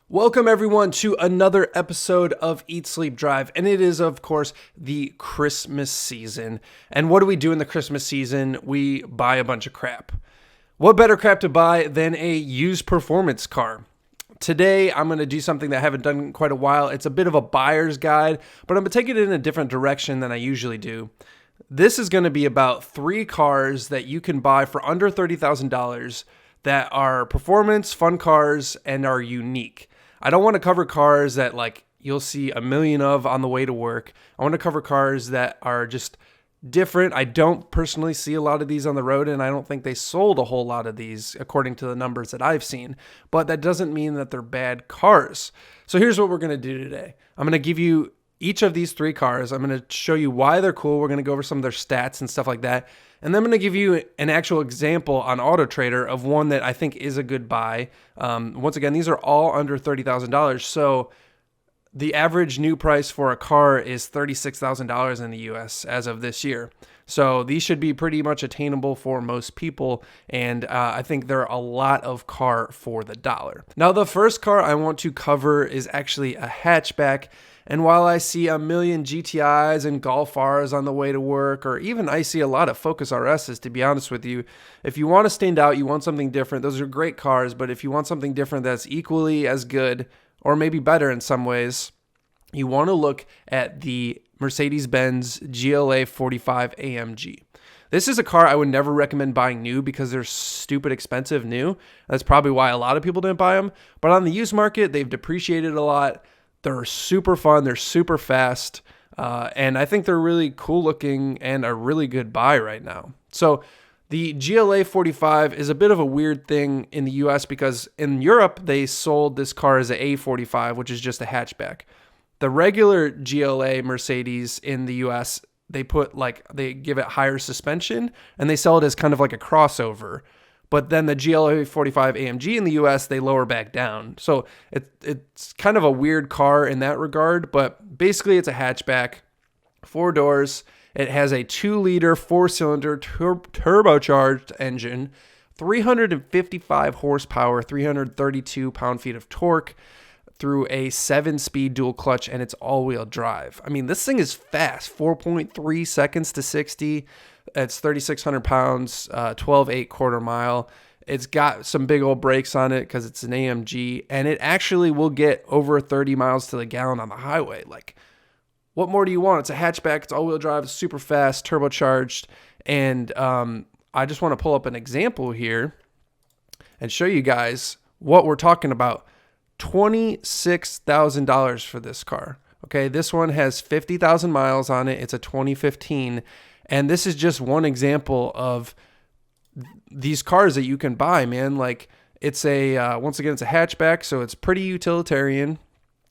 Welcome everyone to another episode of Eat Sleep Drive, and it is of course the Christmas season. And what do we do in the Christmas season? We buy a bunch of crap. What better crap to buy than a used performance car? Today I'm going to do something that I haven't done in quite a while. It's a bit of a buyer's guide, but I'm going to take it in a different direction than I usually do. This is going to be about 3 cars that you can buy for under $30,000 that are performance, fun cars, and are unique. I don't want to cover cars that like you'll see a million of on the way to work. I want to cover cars that are just different. I don't personally see a lot of these on the road, and I don't think they sold a whole lot of these according to the numbers that I've seen. But that doesn't mean that they're bad cars. So here's what we're going to do today. I'm going to give you each of these 3 cars. I'm going to show you why they're cool. We're going to go over some of their stats and stuff like that. And then I'm going to give you an actual example on AutoTrader of one that I think is a good buy. Once again, these are all under $30,000. So the average new price for a car is $36,000 in the US as of this year. So these should be pretty much attainable for most people. And I think they're a lot of car for the dollar. Now, the first car I want to cover is actually a hatchback. And while I see a million GTIs and Golf Rs on the way to work, or even I see a lot of Focus RSs, to be honest with you, if you want to stand out, you want something different, those are great cars. But if you want something different that's equally as good, or maybe better in some ways, you want to look at the Mercedes-Benz GLA 45 AMG. This is a car I would never recommend buying new because they're stupid expensive new. That's probably why a lot of people didn't buy them. But on the used market, they've depreciated a lot. They're super fun. They're super fast. And I think they're really cool looking and a really good buy right now. So the GLA 45 is a bit of a weird thing in the US because in Europe, they sold this car as an A45, which is just a hatchback. The regular GLA Mercedes in the US, they give it higher suspension and they sell it as kind of like a crossover. But then the GLA 45 AMG in the US, they lower back down. So it's kind of a weird car in that regard, but basically it's a hatchback, 4 doors. It has a 2-liter 4-cylinder turbocharged engine, 355 horsepower, 332 pound-feet of torque through a 7-speed dual clutch, and it's all-wheel drive. I mean, this thing is fast, 4.3 seconds to 60. It's 3,600 pounds, 12.8 quarter mile. It's got some big old brakes on it because it's an AMG, and it actually will get over 30 miles to the gallon on the highway. Like, what more do you want? It's a hatchback. It's all-wheel drive. It's super fast, turbocharged, and I just want to pull up an example here and show you guys what we're talking about. $26,000 for this car. Okay, this one has 50,000 miles on it. It's a 2015. And this is just one example of these cars that you can buy, man. Like it's once again, it's a hatchback, so it's pretty utilitarian.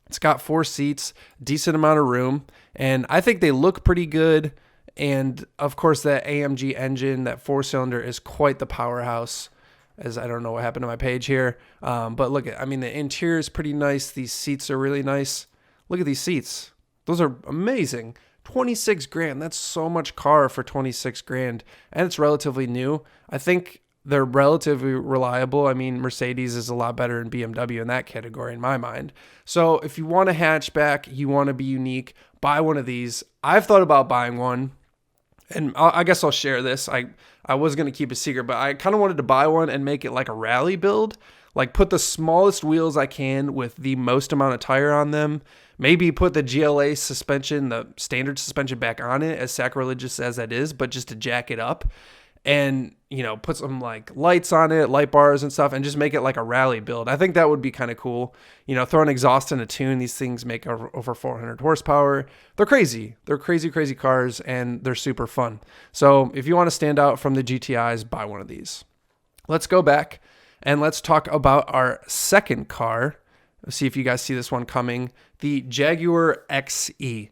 It's got 4 seats, decent amount of room, and I think they look pretty good. And of course, that AMG engine, that 4-cylinder, is quite the powerhouse. As I don't know what happened to my page here, but look, I mean, the interior is pretty nice. These seats are really nice. Look at these seats; those are amazing. 26 grand. That's so much car for 26 grand. And it's relatively new. I think they're relatively reliable. I mean, Mercedes is a lot better than BMW in that category in my mind. So if you want a hatchback, you want to be unique, buy one of these. I've thought about buying one, and I guess I'll share this. I was going to keep a secret, but I kind of wanted to buy one and make it like a rally build. Like put the smallest wheels I can with the most amount of tire on them. Maybe put the GLA suspension, the standard suspension back on it, as sacrilegious as that is, but just to jack it up and, put some like lights on it, light bars and stuff, and just make it like a rally build. I think that would be kind of cool. Throw an exhaust in a tune. These things make over 400 horsepower. They're crazy. They're crazy, crazy cars, and they're super fun. So if you want to stand out from the GTIs, buy one of these. Let's go back and let's talk about our second car. Let's see if you guys see this one coming. The Jaguar XE.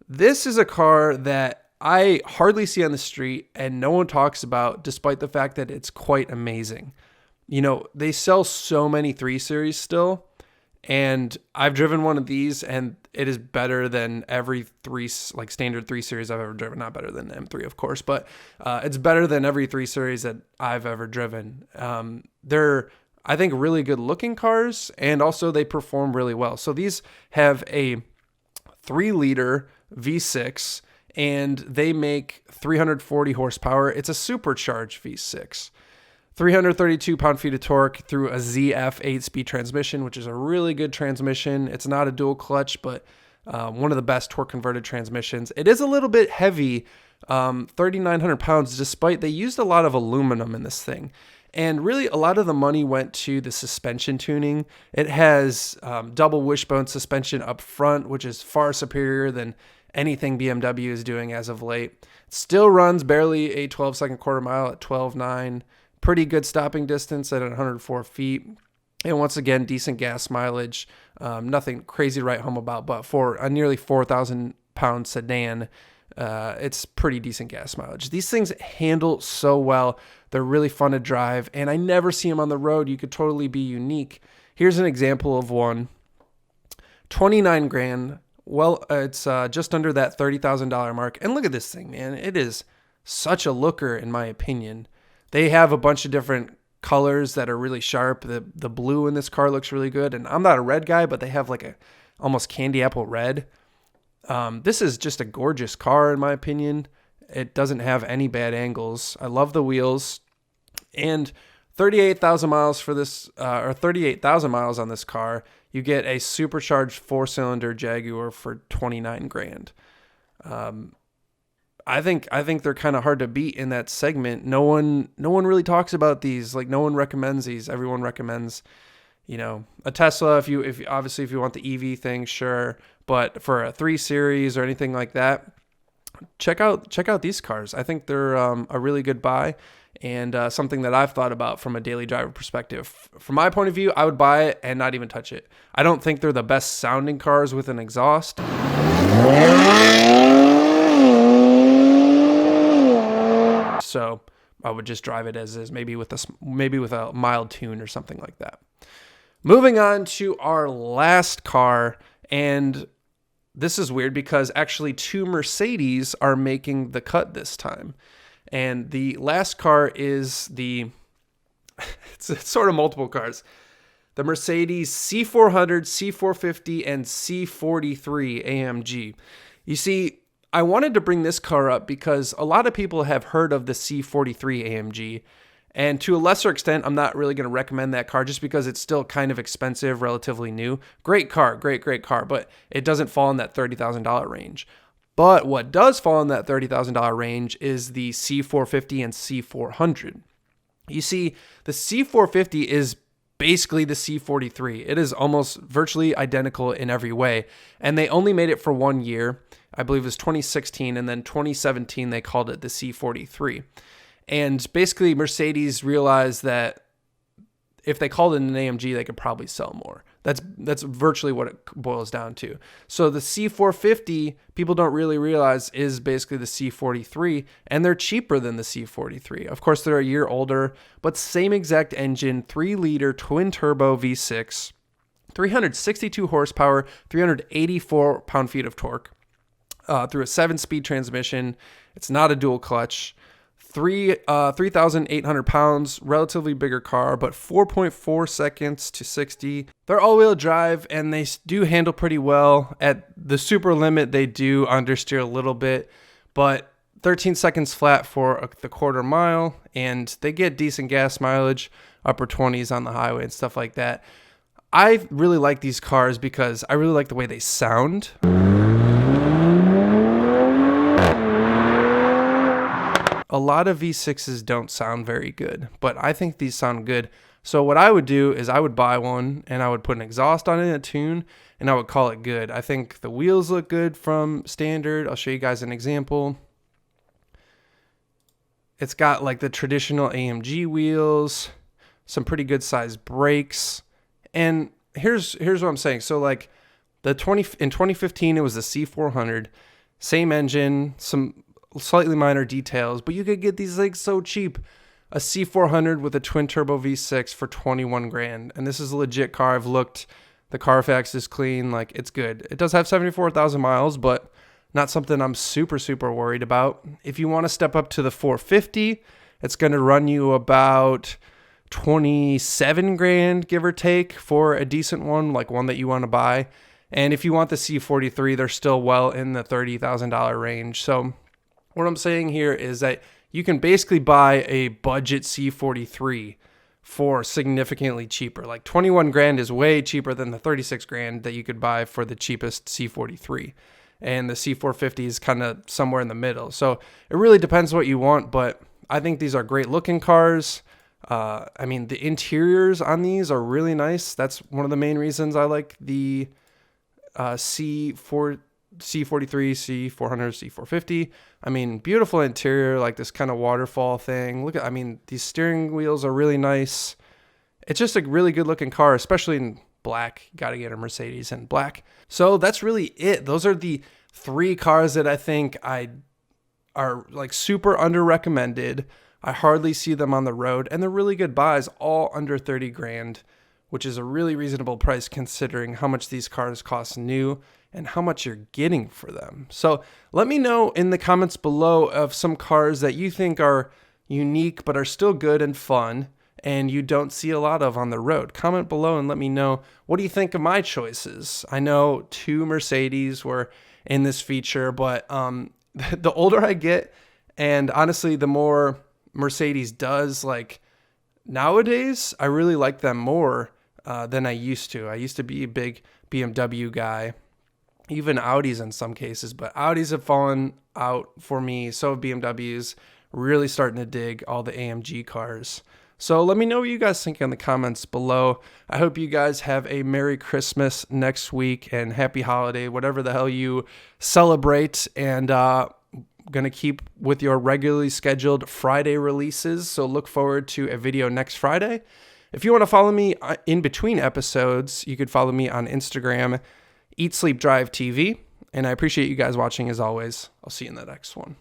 This is a car that I hardly see on the street and no one talks about, despite the fact that it's quite amazing. They sell so many 3 Series still, and I've driven one of these, and it is better than every standard 3 Series I've ever driven. Not better than M3, of course, but it's better than every 3 Series that I've ever driven. They're I think, really good looking cars, and also they perform really well. So these have a 3-liter V6, and they make 340 horsepower. It's a supercharged V6. 332 pound-feet of torque through a ZF 8-speed transmission, which is a really good transmission. It's not a dual clutch, but one of the best torque-converted transmissions. It is a little bit heavy, 3,900 pounds, despite they used a lot of aluminum in this thing. And really, a lot of the money went to the suspension tuning. It has double wishbone suspension up front, which is far superior than anything BMW is doing as of late. It still runs barely a 12-second quarter mile at 12.9. Pretty good stopping distance at 104 feet. And once again, decent gas mileage. Nothing crazy to write home about, but for a nearly 4,000-pound sedan, it's pretty decent gas mileage. These things handle so well. They're really fun to drive, and I never see them on the road. You could totally be unique. Here's an example of one. 29 grand. Well, it's just under that $30,000 mark. And look at this thing, man. It is such a looker, in my opinion. They have a bunch of different colors that are really sharp. The blue in this car looks really good. And I'm not a red guy, but they have like a almost candy apple red. This is just a gorgeous car, in my opinion. It doesn't have any bad angles. I love the wheels. And 38,000 miles for this, or 38,000 miles on this car, you get a supercharged 4-cylinder Jaguar for 29 grand. I think they're kind of hard to beat in that segment. No one really talks about these. Like, no one recommends these. Everyone recommends, a Tesla. If you want the EV thing, sure. But for a 3 Series or anything like that, check out these cars. I think they're a really good buy, and something that I've thought about from a daily driver perspective. From my point of view, I would buy it and not even touch it. I don't think they're the best sounding cars with an exhaust. So I would just drive it as is, maybe with a mild tune or something like that. Moving on to our last car, and this is weird because actually 2 Mercedes are making the cut this time. And the last car is it's sort of multiple cars. The Mercedes C400, C450, and C43 AMG. You see, I wanted to bring this car up because a lot of people have heard of the C43 AMG, and to a lesser extent, I'm not really going to recommend that car just because it's still kind of expensive, relatively new. Great car, great car, but it doesn't fall in that $30,000 range. But what does fall in that $30,000 range is the C450 and C400. You see, the C450 is basically the C43. It is almost virtually identical in every way, and they only made it for 1 year. I believe it was 2016, and then 2017 they called it the C43. And basically Mercedes realized that if they called it an AMG, they could probably sell more. That's virtually what it boils down to. So the C450, people don't really realize, is basically the C43, and they're cheaper than the C43. Of course, they're a year older, but same exact engine, 3-liter twin-turbo V6, 362 horsepower, 384 pound-feet of torque. Through a 7-speed transmission. It's not a dual clutch. 3,800 pounds, relatively bigger car, but 4.4 seconds to 60. They're all-wheel drive, and they do handle pretty well. At the super limit, they do understeer a little bit, but 13 seconds flat for the quarter mile, and they get decent gas mileage, upper 20s on the highway and stuff like that. I really like these cars because I really like the way they sound. A lot of V6s don't sound very good, but I think these sound good. So what I would do is I would buy one and I would put an exhaust on it, a tune, and I would call it good. I think the wheels look good from standard. I'll show you guys an example. It's got like the traditional AMG wheels, some pretty good sized brakes. And here's what I'm saying. So like in 2015, it was the C400, same engine, some slightly minor details, but you could get these like so cheap. A C400 with a twin turbo V6 for 21 grand. And this is a legit car. I've looked. The Carfax is clean. Like, it's good. It does have 74,000 miles, but not something I'm super worried about. If you want to step up to the 450, it's going to run you about 27 grand, give or take, for a decent one, like one that you want to buy. And if you want the C43, they're still well in the $30,000 range. So what I'm saying here is that you can basically buy a budget C43 for significantly cheaper. Like 21 grand is way cheaper than the 36 grand that you could buy for the cheapest C43. And the C450 is kind of somewhere in the middle. So it really depends what you want, but I think these are great looking cars. I mean, the interiors on these are really nice. That's one of the main reasons I like the C43, C400, C450. I mean, beautiful interior, like this kind of waterfall thing. Look at, I mean, these steering wheels are really nice. It's just a really good looking car, especially in black. You got to get a Mercedes in black. So that's really it. Those are the 3 cars that I think are like super under recommended. I hardly see them on the road, and they're really good buys, all under 30 grand, which is a really reasonable price considering how much these cars cost new and how much you're getting for them. So let me know in the comments below of some cars that you think are unique but are still good and fun and you don't see a lot of on the road. Comment below and let me know, what do you think of my choices? I know 2 Mercedes were in this feature, but the older I get, and honestly, the more Mercedes does, like nowadays, I really like them more than I used to. I used to be a big BMW guy, even Audis in some cases, but Audis have fallen out for me. So have BMWs. Really starting to dig all the AMG cars. So let me know what you guys think in the comments below. I hope you guys have a Merry Christmas next week and Happy Holiday, whatever the hell you celebrate. And going to keep with your regularly scheduled Friday releases. So look forward to a video next Friday. If you want to follow me in between episodes, you could follow me on Instagram, Eat Sleep Drive TV. And I appreciate you guys watching as always. I'll see you in the next one.